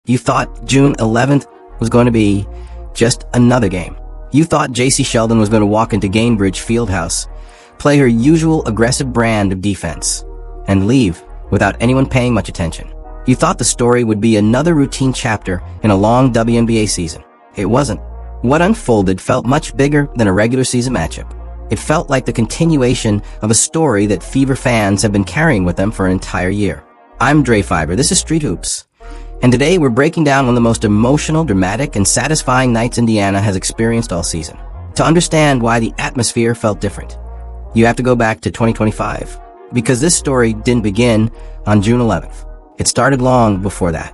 You thought June 11th was going to be just another game. You thought J.C. Sheldon was going to walk into Gainbridge Fieldhouse, play her usual aggressive brand of defense, and leave without anyone paying much attention. You thought the story would be another routine chapter in a long WNBA season. It wasn't. What unfolded felt much bigger than a regular season matchup. It felt like the continuation of a story that Fever fans have been carrying with them for an entire year. I'm Dre Fiber, this is Street Hoops. And today we're breaking down one of the most emotional, dramatic, and satisfying nights Indiana has experienced all season. To understand why the atmosphere felt different, you have to go back to 2025. Because this story didn't begin on June 11th. It started long before that.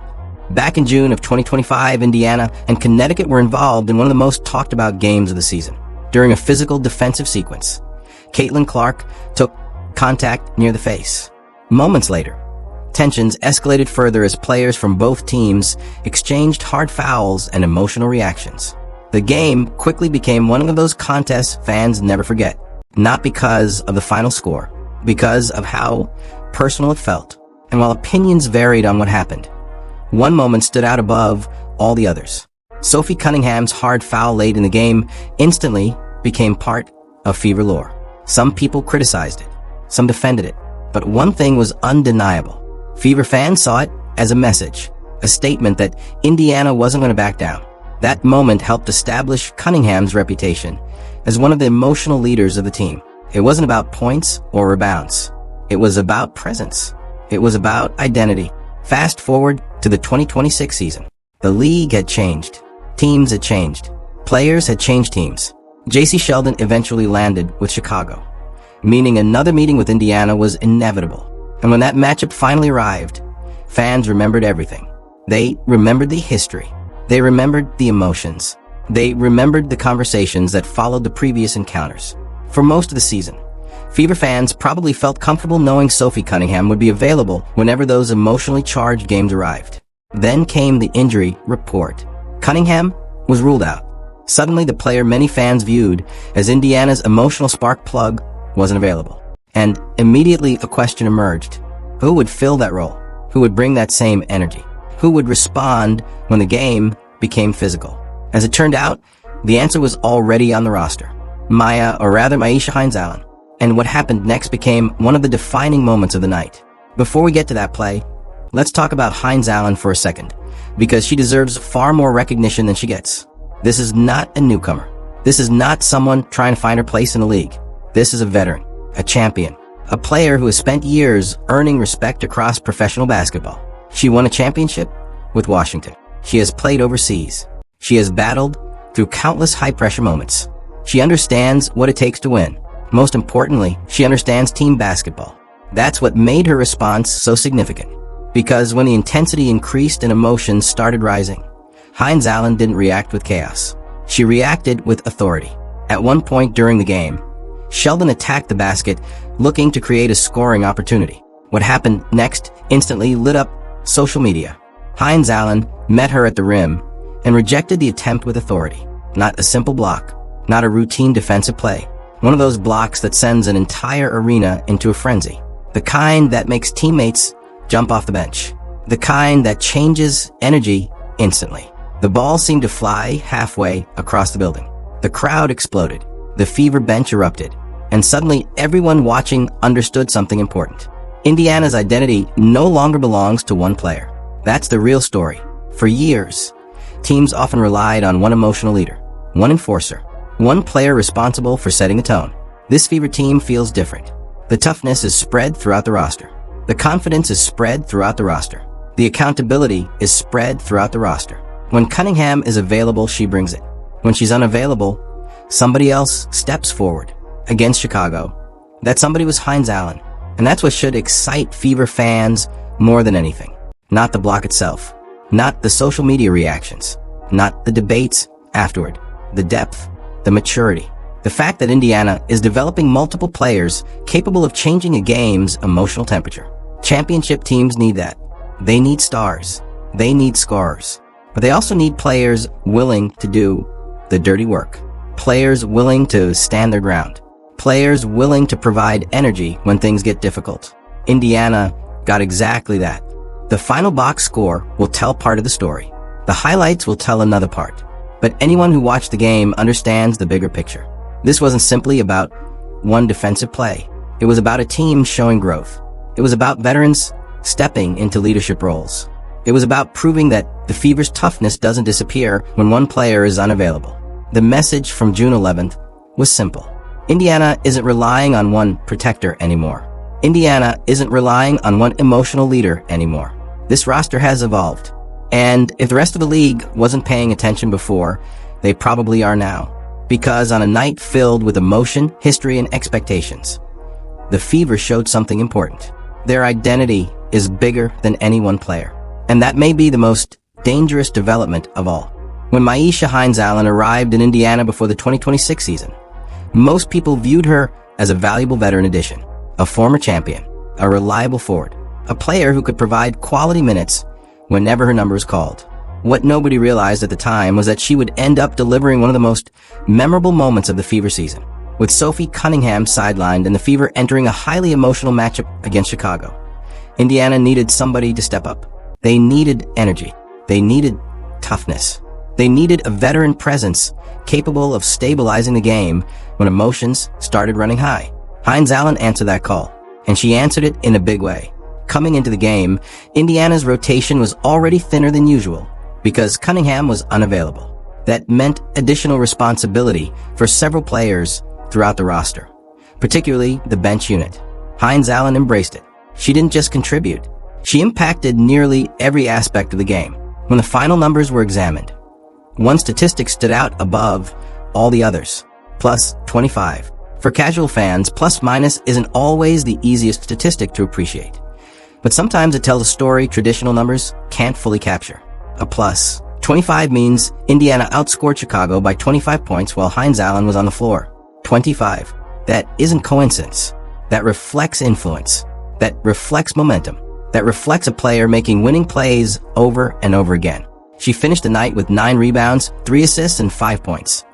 Back in June of 2025, Indiana and Connecticut were involved in one of the most talked about games of the season. During a physical defensive sequence, Caitlin Clark took contact near the face. Moments later, tensions escalated further as players from both teams exchanged hard fouls and emotional reactions. The game quickly became one of those contests fans never forget, not because of the final score, because of how personal it felt. And while opinions varied on what happened, one moment stood out above all the others. Sophie Cunningham's hard foul late in the game instantly became part of Fever lore. Some people criticized it, some defended it, but one thing was undeniable. Fever fans saw it as a message, a statement that Indiana wasn't going to back down. That moment helped establish Cunningham's reputation as one of the emotional leaders of the team. It wasn't about points or rebounds. It was about presence. It was about identity. Fast forward to the 2026 season. The league had changed. Teams had changed. Players had changed teams. J.C. Sheldon eventually landed with Chicago, meaning another meeting with Indiana was inevitable. And when that matchup finally arrived, fans remembered everything. They remembered the history. They remembered the emotions. They remembered the conversations that followed the previous encounters. For most of the season, Fever fans probably felt comfortable knowing Sophie Cunningham would be available whenever those emotionally charged games arrived. Then came the injury report. Cunningham was ruled out. Suddenly, the player many fans viewed as Indiana's emotional spark plug wasn't available. And immediately a question emerged. Who would fill that role? Who would bring that same energy? Who would respond when the game became physical? As it turned out, the answer was already on the roster. Myisha Hines-Allen. And what happened next became one of the defining moments of the night. Before we get to that play, let's talk about Hines-Allen for a second, because she deserves far more recognition than she gets. This is not a newcomer. This is not someone trying to find her place in the league. This is a veteran, a champion, a player who has spent years earning respect across professional basketball. She won a championship with Washington. She has played overseas. She has battled through countless high-pressure moments. She understands what it takes to win. Most importantly, she understands team basketball. That's what made her response so significant. Because when the intensity increased and emotions started rising, Hines-Allen didn't react with chaos. She reacted with authority. At one point during the game, Sheldon attacked the basket, looking to create a scoring opportunity. What happened next instantly lit up social media. Hines-Allen met her at the rim and rejected the attempt with authority. Not a simple block, not a routine defensive play. One of those blocks that sends an entire arena into a frenzy. The kind that makes teammates jump off the bench. The kind that changes energy instantly. The ball seemed to fly halfway across the building. The crowd exploded. The Fever bench erupted. And suddenly everyone watching understood something important. Indiana's identity no longer belongs to one player. That's the real story. For years, teams often relied on one emotional leader, one enforcer, one player responsible for setting the tone. This Fever team feels different. The toughness is spread throughout the roster. The confidence is spread throughout the roster. The accountability is spread throughout the roster. When Cunningham is available, she brings it. When she's unavailable, somebody else steps forward. Against Chicago, that somebody was Hines-Allen. And that's what should excite Fever fans more than anything. Not the block itself. Not the social media reactions. Not the debates afterward. The depth. The maturity. The fact that Indiana is developing multiple players capable of changing a game's emotional temperature. Championship teams need that. They need stars. They need scorers. But they also need players willing to do the dirty work. Players willing to stand their ground. Players willing to provide energy when things get difficult. Indiana got exactly that. The final box score will tell part of the story. The highlights will tell another part. But anyone who watched the game understands the bigger picture. This wasn't simply about one defensive play. It was about a team showing growth. It was about veterans stepping into leadership roles. It was about proving that the Fever's toughness doesn't disappear when one player is unavailable. The message from June 11th was simple. Indiana isn't relying on one protector anymore. Indiana isn't relying on one emotional leader anymore. This roster has evolved. And if the rest of the league wasn't paying attention before, they probably are now. Because on a night filled with emotion, history, and expectations, the Fever showed something important. Their identity is bigger than any one player. And that may be the most dangerous development of all. When Myisha Hines-Allen arrived in Indiana before the 2026 season, most people viewed her as a valuable veteran addition, a former champion, a reliable forward, a player who could provide quality minutes whenever her number was called. What nobody realized at the time was that she would end up delivering one of the most memorable moments of the Fever season. With Sophie Cunningham sidelined and the Fever entering a highly emotional matchup against Chicago, Indiana needed somebody to step up. They needed energy. They needed toughness. They needed a veteran presence capable of stabilizing the game when emotions started running high. Hines-Allen answered that call, and she answered it in a big way. Coming into the game, Indiana's rotation was already thinner than usual because Cunningham was unavailable. That meant additional responsibility for several players throughout the roster, particularly the bench unit. Hines-Allen embraced it. She didn't just contribute. She impacted nearly every aspect of the game. When the final numbers were examined, one statistic stood out above all the others. Plus 25. For casual fans, plus minus isn't always the easiest statistic to appreciate. But sometimes it tells a story traditional numbers can't fully capture. A plus 25 means Indiana outscored Chicago by 25 points while Hines-Allen was on the floor. 25. That isn't coincidence. That reflects influence. That reflects momentum. That reflects a player making winning plays over and over again. She finished the night with 9 rebounds, 3 assists, and 5 points.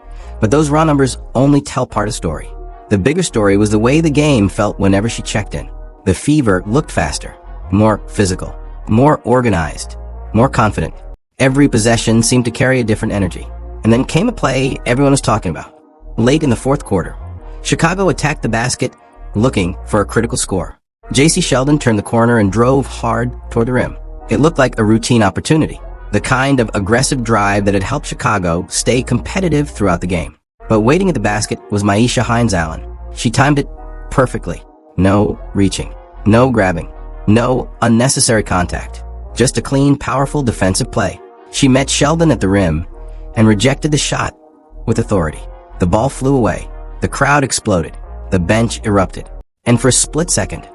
But those raw numbers only tell part of the story. The bigger story was the way the game felt whenever she checked in. The Fever looked faster, more physical, more organized, more confident. Every possession seemed to carry a different energy. And then came a play everyone was talking about. Late in the fourth quarter, Chicago attacked the basket looking for a critical score. J.C. Sheldon turned the corner and drove hard toward the rim. It looked like a routine opportunity, the kind of aggressive drive that had helped Chicago stay competitive throughout the game. But waiting at the basket was Myisha Hines-Allen. She timed it perfectly. No reaching, no grabbing, no unnecessary contact. Just a clean, powerful defensive play. She met Sheldon at the rim and rejected the shot with authority. The ball flew away. The crowd exploded. The bench erupted. And for a split second,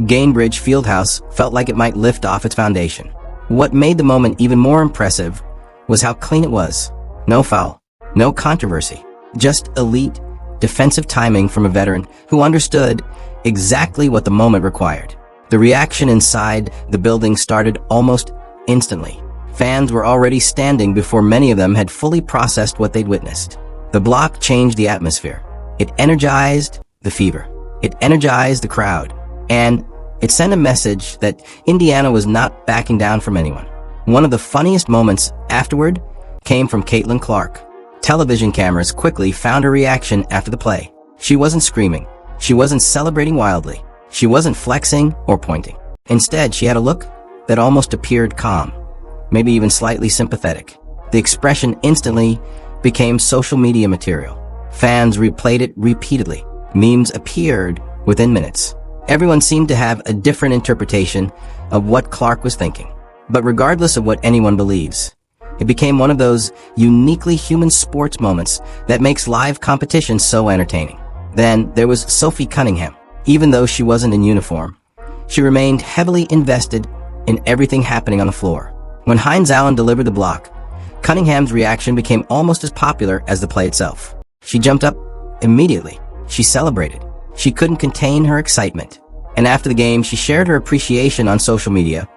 Gainbridge Fieldhouse felt like it might lift off its foundation. What made the moment even more impressive was how clean it was. No foul, no controversy, just elite defensive timing from a veteran who understood exactly what the moment required. The reaction inside the building started almost instantly. Fans were already standing before many of them had fully processed what they'd witnessed. The block changed the atmosphere. It energized the Fever. It energized the crowd. And it sent a message that Indiana was not backing down from anyone. One of the funniest moments afterward came from Caitlin Clark. Television cameras quickly found her reaction after the play. She wasn't screaming. She wasn't celebrating wildly. She wasn't flexing or pointing. Instead, she had a look that almost appeared calm, maybe even slightly sympathetic. The expression instantly became social media material. Fans replayed it repeatedly. Memes appeared within minutes. Everyone seemed to have a different interpretation of what Clark was thinking. But regardless of what anyone believes, it became one of those uniquely human sports moments that makes live competition so entertaining. Then there was Sophie Cunningham. Even though she wasn't in uniform, she remained heavily invested in everything happening on the floor. When Hines-Allen delivered the block, Cunningham's reaction became almost as popular as the play itself. She jumped up immediately. She celebrated. She couldn't contain her excitement. And after the game, she shared her appreciation on social media,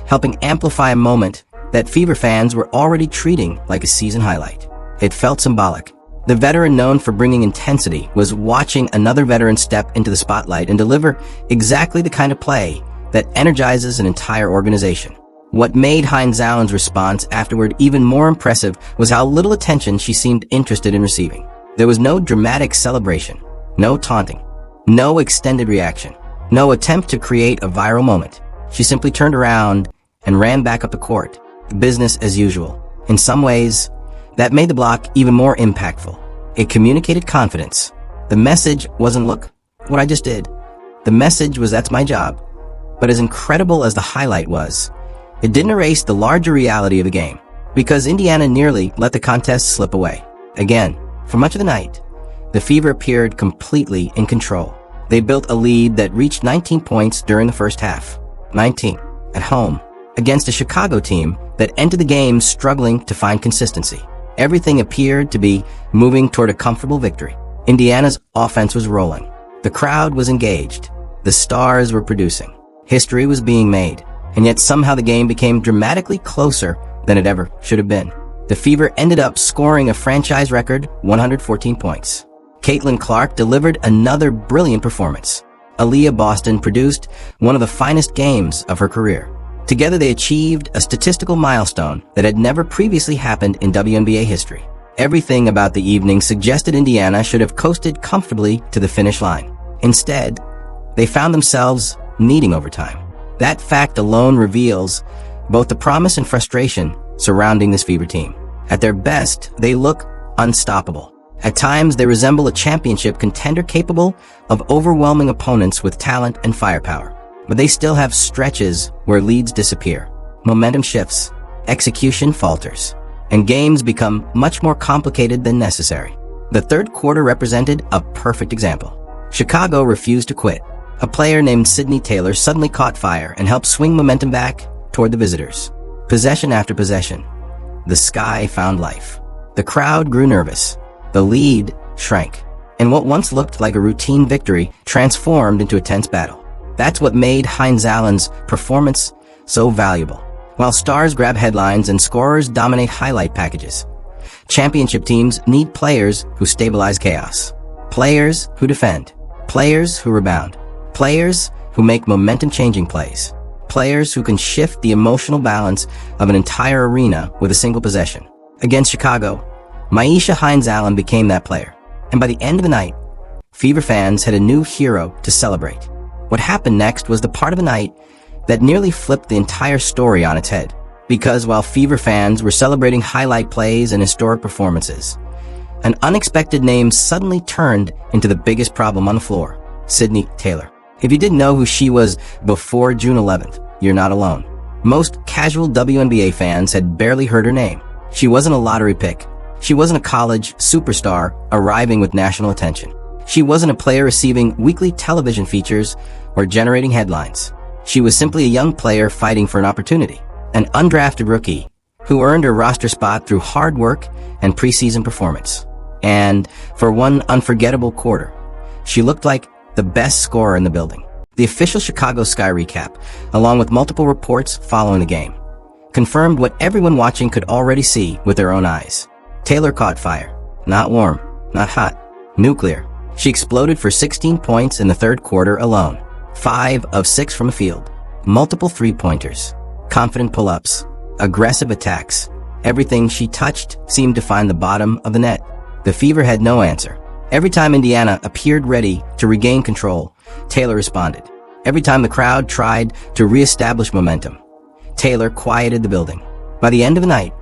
helping amplify a moment that Fever fans were already treating like a season highlight. It felt symbolic. The veteran known for bringing intensity was watching another veteran step into the spotlight and deliver exactly the kind of play that energizes an entire organization. What made Heinz Allen's response afterward even more impressive was how little attention she seemed interested in receiving. There was no dramatic celebration, no taunting, no extended reaction, no attempt to create a viral moment. She simply turned around and ran back up the court, business as usual. In some ways, that made the block even more impactful. It communicated confidence. The message wasn't, "Look what I just did." The message was, "That's my job." But as incredible as the highlight was, it didn't erase the larger reality of the game, because Indiana nearly let the contest slip away. Again, for much of the night, the Fever appeared completely in control. They built a lead that reached 19 points during the first half. 19, at home, against a Chicago team that entered the game struggling to find consistency. Everything appeared to be moving toward a comfortable victory. Indiana's offense was rolling. The crowd was engaged. The stars were producing. History was being made. And yet somehow the game became dramatically closer than it ever should have been. The Fever ended up scoring a franchise record 114 points. Caitlin Clark delivered another brilliant performance. Aaliyah Boston produced one of the finest games of her career. Together they achieved a statistical milestone that had never previously happened in WNBA history. Everything about the evening suggested Indiana should have coasted comfortably to the finish line. Instead, they found themselves needing overtime. That fact alone reveals both the promise and frustration surrounding this Fever team. At their best, they look unstoppable. At times, they resemble a championship contender capable of overwhelming opponents with talent and firepower. But they still have stretches where leads disappear. Momentum shifts, execution falters, and games become much more complicated than necessary. The third quarter represented a perfect example. Chicago refused to quit. A player named Sydney Taylor suddenly caught fire and helped swing momentum back toward the visitors. Possession after possession, the sky found life. The crowd grew nervous. The lead shrank. And what once looked like a routine victory transformed into a tense battle. That's what made Heinz Allen's performance so valuable. While stars grab headlines and scorers dominate highlight packages, championship teams need players who stabilize chaos. Players who defend. Players who rebound. Players who make momentum-changing plays. Players who can shift the emotional balance of an entire arena with a single possession. Against Chicago, Myisha Heinz Allen became that player. And by the end of the night, Fever fans had a new hero to celebrate. What happened next was the part of the night that nearly flipped the entire story on its head. Because while Fever fans were celebrating highlight plays and historic performances, an unexpected name suddenly turned into the biggest problem on the floor: Sydney Taylor. If you didn't know who she was before June 11th, you're not alone. Most casual WNBA fans had barely heard her name. She wasn't a lottery pick. She wasn't a college superstar arriving with national attention. She wasn't a player receiving weekly television features or generating headlines. She was simply a young player fighting for an opportunity, an undrafted rookie who earned her roster spot through hard work and preseason performance. And for one unforgettable quarter, she looked like the best scorer in the building. The official Chicago Sky recap, along with multiple reports following the game, confirmed what everyone watching could already see with their own eyes. Taylor caught fire. Not warm, not hot, nuclear. She exploded for 16 points in the third quarter alone. 5 of 6 from the field. Multiple three-pointers. Confident pull-ups. Aggressive attacks. Everything she touched seemed to find the bottom of the net. The Fever had no answer. Every time Indiana appeared ready to regain control, Taylor responded. Every time the crowd tried to reestablish momentum, Taylor quieted the building. By the end of the night,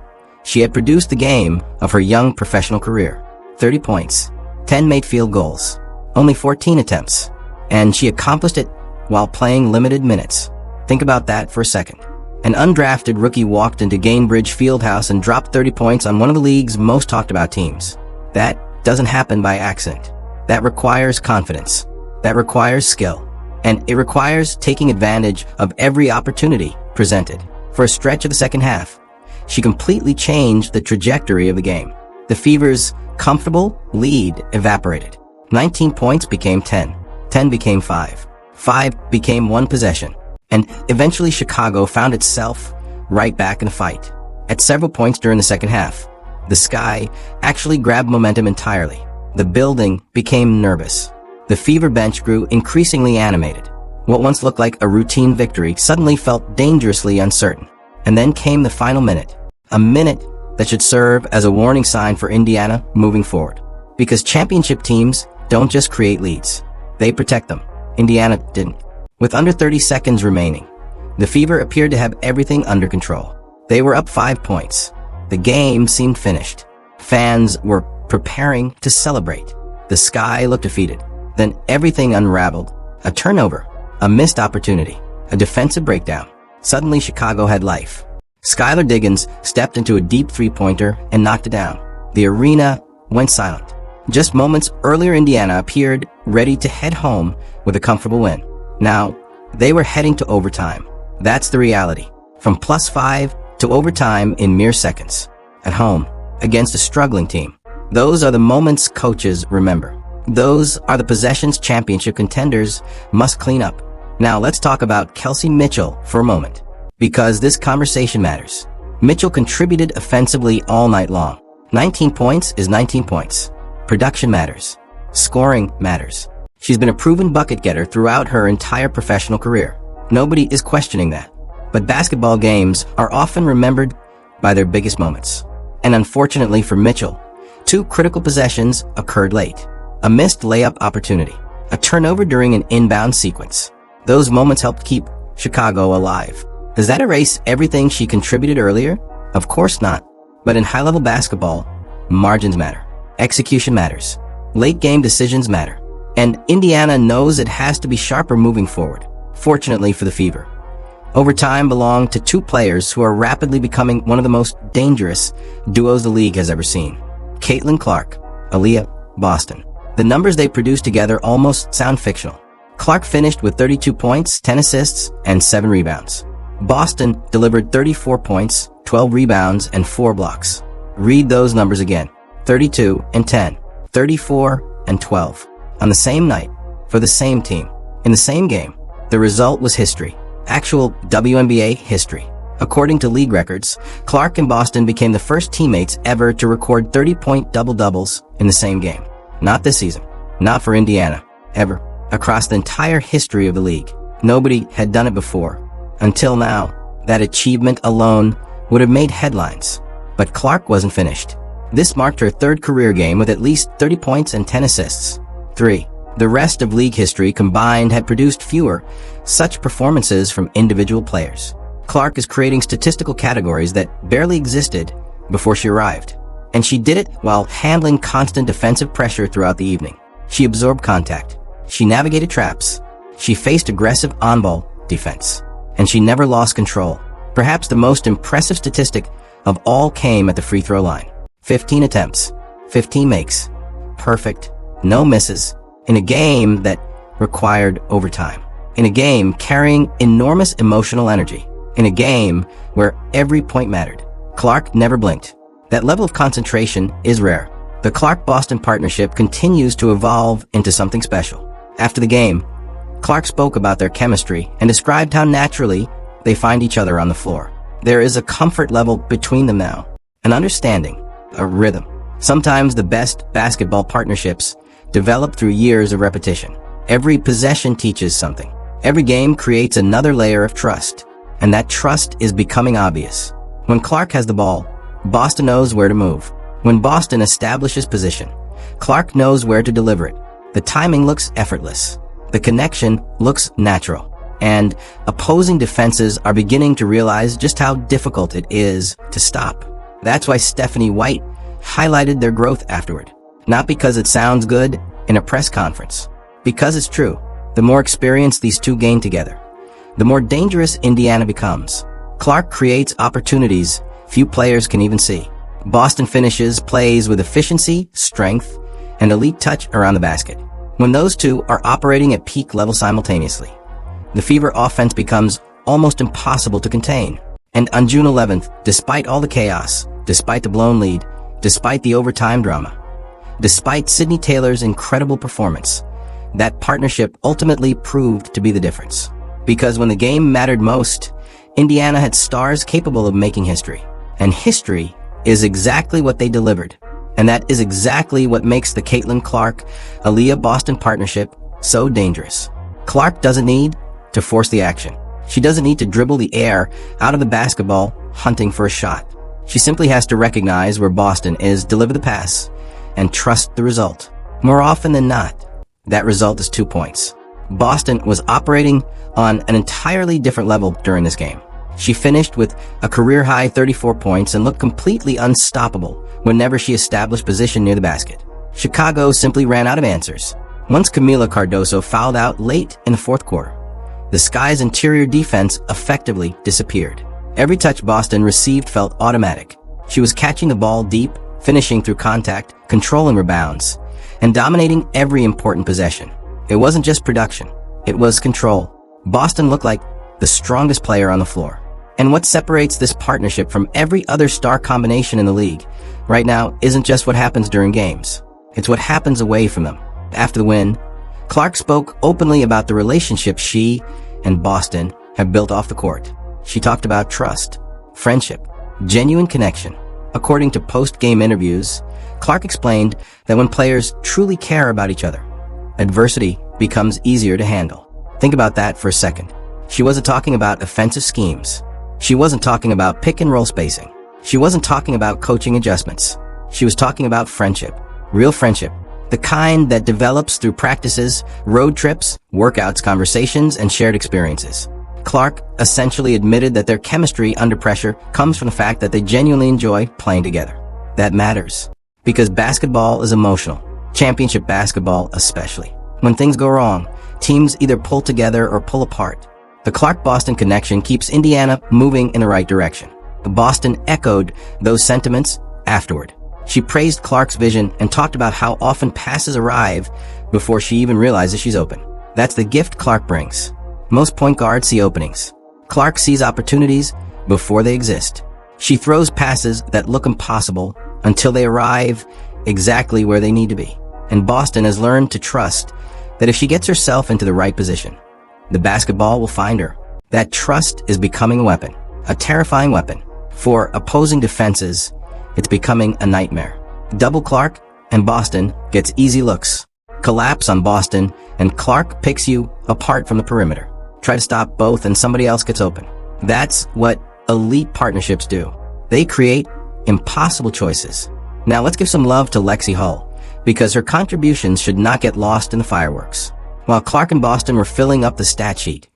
she had produced the game of her young professional career. 30 points, 10 made field goals, only 14 attempts, and she accomplished it while playing limited minutes. Think about that for a second. An undrafted rookie walked into Gainbridge Fieldhouse and dropped 30 points on one of the league's most talked about teams. That doesn't happen by accident. That requires confidence. That requires skill. And it requires taking advantage of every opportunity presented. For a stretch of the second half, she completely changed the trajectory of the game. The Fever's comfortable lead evaporated. 19 points became 10. 10 became 5. 5 became 1 possession. And eventually Chicago found itself right back in the fight. At several points during the second half, the Sky actually grabbed momentum entirely. The building became nervous. The Fever bench grew increasingly animated. What once looked like a routine victory suddenly felt dangerously uncertain. And then came the final minute. A minute that should serve as a warning sign for Indiana moving forward. Because championship teams don't just create leads. They protect them. Indiana didn't. With under 30 seconds remaining, the Fever appeared to have everything under control. They were up 5 points. The game seemed finished. Fans were preparing to celebrate. The sky looked defeated. Then everything unraveled. A turnover, a missed opportunity, a defensive breakdown. Suddenly Chicago had life. Skylar Diggins stepped into a deep three-pointer and knocked it down. The arena went silent. Just moments earlier, Indiana appeared ready to head home with a comfortable win. Now, they were heading to overtime. That's the reality. From +5 to overtime in mere seconds. At home, against a struggling team. Those are the moments coaches remember. Those are the possessions championship contenders must clean up. Now let's talk about Kelsey Mitchell for a moment. Because this conversation matters. Mitchell contributed offensively all night long. 19 points is 19 points. Production matters. Scoring matters. She's been a proven bucket getter throughout her entire professional career. Nobody is questioning that. But basketball games are often remembered by their biggest moments. And unfortunately for Mitchell, 2 critical possessions occurred late. A missed layup opportunity. A turnover during an inbound sequence. Those moments helped keep Chicago alive. Does that erase everything she contributed earlier? Of course not. But in high-level basketball, margins matter. Execution matters. Late game decisions matter. And Indiana knows it has to be sharper moving forward. Fortunately for the Fever, overtime belonged to 2 players who are rapidly becoming one of the most dangerous duos the league has ever seen. Caitlin Clark, Aaliyah Boston. The numbers they produced together almost sound fictional. Clark finished with 32 points, 10 assists, and 7 rebounds. Boston delivered 34 points, 12 rebounds, and 4 blocks. Read those numbers again. 32 and 10, 34 and 12. On the same night, for the same team, in the same game. The result was history. Actual WNBA history. According to league records, Clark and Boston became the first teammates ever to record 30-point double-doubles in the same game. Not this season. Not for Indiana. Ever. Across the entire history of the league. Nobody had done it before. Until now. That achievement alone would have made headlines. But Clark wasn't finished. This marked her 3rd career game with at least 30 points and 10 assists. 3. The rest of league history combined had produced fewer such performances from individual players. Clark is creating statistical categories that barely existed before she arrived. And she did it while handling constant defensive pressure throughout the evening. She absorbed contact. She navigated traps. She faced aggressive on-ball defense. And she never lost control. Perhaps the most impressive statistic of all came at the free throw line. 15 attempts. 15 makes. Perfect. No misses. In a game that required overtime. In a game carrying enormous emotional energy. In a game where every point mattered. Clark never blinked. That level of concentration is rare. The Clark-Boston partnership continues to evolve into something special. After the game, Clark spoke about their chemistry and described how naturally they find each other on the floor. There is a comfort level between them now. An understanding. A rhythm. Sometimes the best basketball partnerships develop through years of repetition. Every possession teaches something. Every game creates another layer of trust. And that trust is becoming obvious. When Clark has the ball, Boston knows where to move. When Boston establishes position, Clark knows where to deliver it. The timing looks effortless. The connection looks natural. And opposing defenses are beginning to realize just how difficult it is to stop. That's why Stephanie White highlighted their growth afterward. Not because it sounds good in a press conference. Because it's true. The more experience these two gain together, the more dangerous Indiana becomes. Clark creates opportunities few players can even see. Boston finishes plays with efficiency, strength, and elite touch around the basket. When those two are operating at peak level simultaneously, the Fever offense becomes almost impossible to contain. And on June 11th, despite all the chaos, despite the blown lead, despite the overtime drama, despite Sydney Taylor's incredible performance, that partnership ultimately proved to be the difference. Because when the game mattered most, Indiana had stars capable of making history. And history is exactly what they delivered. And that is exactly what makes the Caitlin Clark-Aaliyah Boston partnership so dangerous. Clark doesn't need to force the action. She doesn't need to dribble the air out of the basketball hunting for a shot. She simply has to recognize where Boston is, deliver the pass, and trust the result. More often than not, that result is 2 points. Boston was operating on an entirely different level during this game. She finished with a career-high 34 points and looked completely unstoppable whenever she established position near the basket. Chicago simply ran out of answers. Once Camila Cardoso fouled out late in the fourth quarter, the Sky's interior defense effectively disappeared. Every touch Boston received felt automatic. She was catching the ball deep, finishing through contact, controlling rebounds, and dominating every important possession. It wasn't just production, it was control. Boston looked like the strongest player on the floor. And what separates this partnership from every other star combination in the league right now isn't just what happens during games. It's what happens away from them. After the win, Clark spoke openly about the relationship she and Boston have built off the court. She talked about trust, friendship, genuine connection. According to post-game interviews, Clark explained that when players truly care about each other, adversity becomes easier to handle. Think about that for a second. She wasn't talking about offensive schemes. She wasn't talking about pick and roll spacing. She wasn't talking about coaching adjustments. She was talking about friendship, real friendship, the kind that develops through practices, road trips, workouts, conversations, and shared experiences. Clark essentially admitted that their chemistry under pressure comes from the fact that they genuinely enjoy playing together. That matters, because basketball is emotional, championship basketball especially. When things go wrong, teams either pull together or pull apart. The Clark-Boston connection keeps Indiana moving in the right direction. Boston echoed those sentiments afterward. She praised Clark's vision and talked about how often passes arrive before she even realizes she's open. That's the gift Clark brings. Most point guards see openings. Clark sees opportunities before they exist. She throws passes that look impossible until they arrive exactly where they need to be. And Boston has learned to trust that if she gets herself into the right position, the basketball will find her. That trust is becoming a weapon, a terrifying weapon. For opposing defenses, it's becoming a nightmare. Double Clark and Boston gets easy looks. Collapse on Boston and Clark picks you apart from the perimeter. Try to stop both and somebody else gets open. That's what elite partnerships do. They create impossible choices. Now let's give some love to Lexi Hull, because her contributions should not get lost in the fireworks. While Clark and Boston were filling up the stat sheet,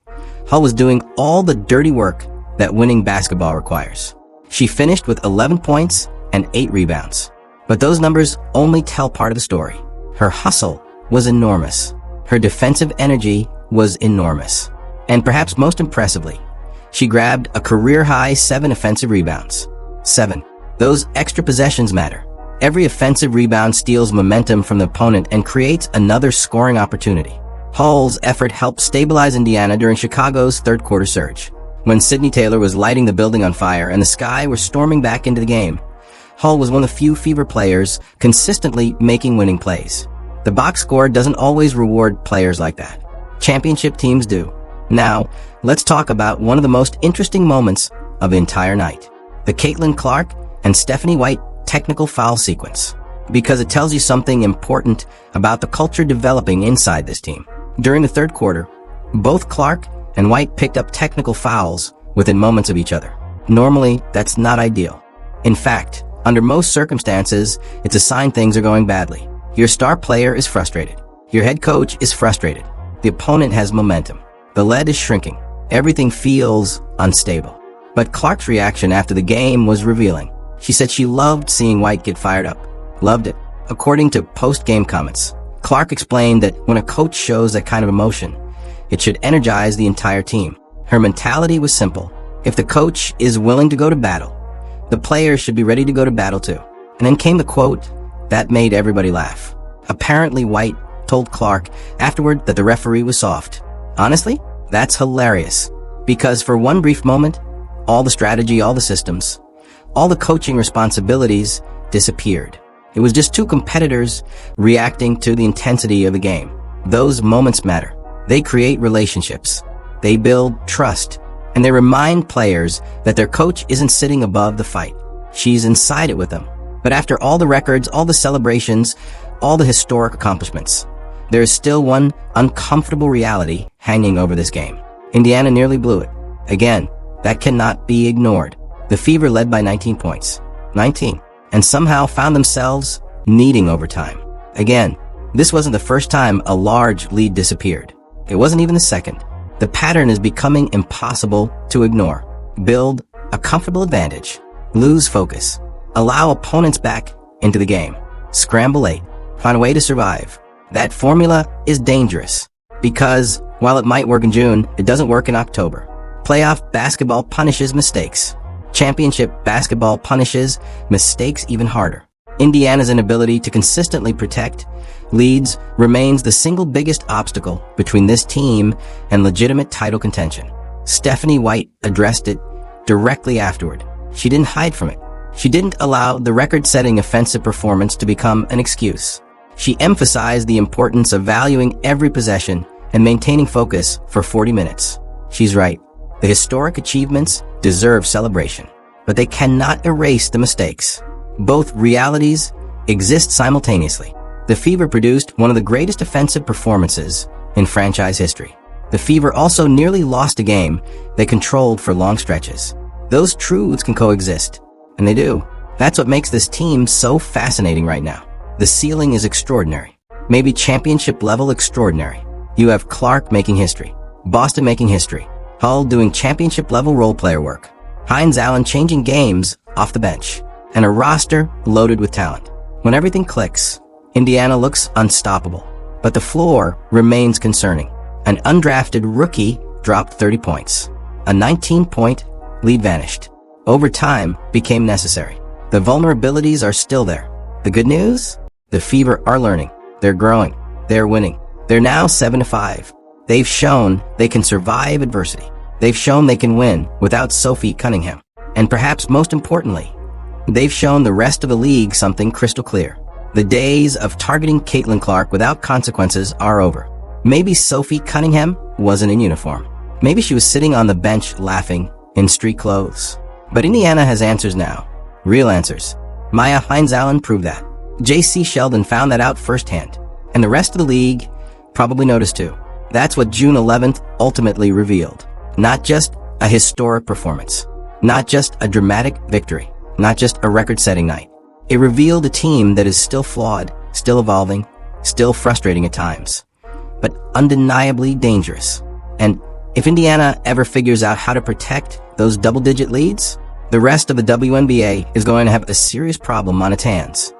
Hull was doing all the dirty work that winning basketball requires. She finished with 11 points and 8 rebounds. But those numbers only tell part of the story. Her hustle was enormous. Her defensive energy was enormous. And perhaps most impressively, she grabbed a career-high 7 offensive rebounds. 7. Those extra possessions matter. Every offensive rebound steals momentum from the opponent and creates another scoring opportunity. Hull's effort helped stabilize Indiana during Chicago's third-quarter surge. When Sidney Taylor was lighting the building on fire and the Sky were storming back into the game, Hull was one of the few fever players consistently making winning plays. The box score doesn't always reward players like that. Championship teams do. Now, let's talk about one of the most interesting moments of the entire night. The Caitlin Clark and Stephanie White technical foul sequence. Because it tells you something important about the culture developing inside this team. During the third quarter, both Clark and White picked up technical fouls within moments of each other. Normally, that's not ideal. In fact, under most circumstances, it's a sign things are going badly. Your star player is frustrated. Your head coach is frustrated. The opponent has momentum. The lead is shrinking. Everything feels unstable. But Clark's reaction after the game was revealing. She said she loved seeing White get fired up. Loved it. According to post-game comments, Clark explained that when a coach shows that kind of emotion, it should energize the entire team. Her mentality was simple. If the coach is willing to go to battle, the players should be ready to go to battle too. And then came the quote that made everybody laugh. Apparently White told Clark afterward that the referee was soft. Honestly, that's hilarious. Because for one brief moment, all the strategy, all the systems, all the coaching responsibilities disappeared. It was just two competitors reacting to the intensity of the game. Those moments matter. They create relationships. They build trust. And they remind players that their coach isn't sitting above the fight. She's inside it with them. But after all the records, all the celebrations, all the historic accomplishments, there is still one uncomfortable reality hanging over this game. Indiana nearly blew it. Again, that cannot be ignored. The Fever led by 19 points. 19. And somehow found themselves needing overtime. Again, this wasn't the first time a large lead disappeared. It wasn't even the second. The pattern is becoming impossible to ignore. Build a comfortable advantage. Lose focus. Allow opponents back into the game. Scramble late. Find a way to survive. That formula is dangerous because while it might work in June, it doesn't work in October. Playoff basketball punishes mistakes. Championship basketball punishes mistakes even harder. Indiana's inability to consistently protect leads remains the single biggest obstacle between this team and legitimate title contention. Stephanie White addressed it directly afterward. She didn't hide from it. She didn't allow the record-setting offensive performance to become an excuse. She emphasized the importance of valuing every possession and maintaining focus for 40 minutes. She's right. The historic achievements deserve celebration, but they cannot erase the mistakes. Both realities exist simultaneously. The Fever produced one of the greatest offensive performances in franchise history. The Fever also nearly lost a game they controlled for long stretches. Those truths can coexist, and they do. That's what makes this team so fascinating right now. The ceiling is extraordinary, maybe championship level extraordinary. You have Clark making history, Boston making history, Hull doing championship level role player work, Hines Allen changing games off the bench, and a roster loaded with talent. When everything clicks, Indiana looks unstoppable, but the floor remains concerning. An undrafted rookie dropped 30 points. A 19-point lead vanished. Overtime became necessary. The vulnerabilities are still there. The good news? The Fever are learning. They're growing. They're winning. They're now 7-5. They've shown they can survive adversity. They've shown they can win without Sophie Cunningham. And perhaps most importantly, they've shown the rest of the league something crystal clear. The days of targeting Caitlin Clark without consequences are over. Maybe Sophie Cunningham wasn't in uniform. Maybe she was sitting on the bench laughing in street clothes. But Indiana has answers now. Real answers. Maya Hines-Allen proved that. J.C. Sheldon found that out firsthand. And the rest of the league probably noticed too. That's what June 11th ultimately revealed. Not just a historic performance. Not just a dramatic victory. Not just a record-setting night. It revealed a team that is still flawed, still evolving, still frustrating at times, but undeniably dangerous. And if Indiana ever figures out how to protect those double-digit leads, the rest of the WNBA is going to have a serious problem on its hands.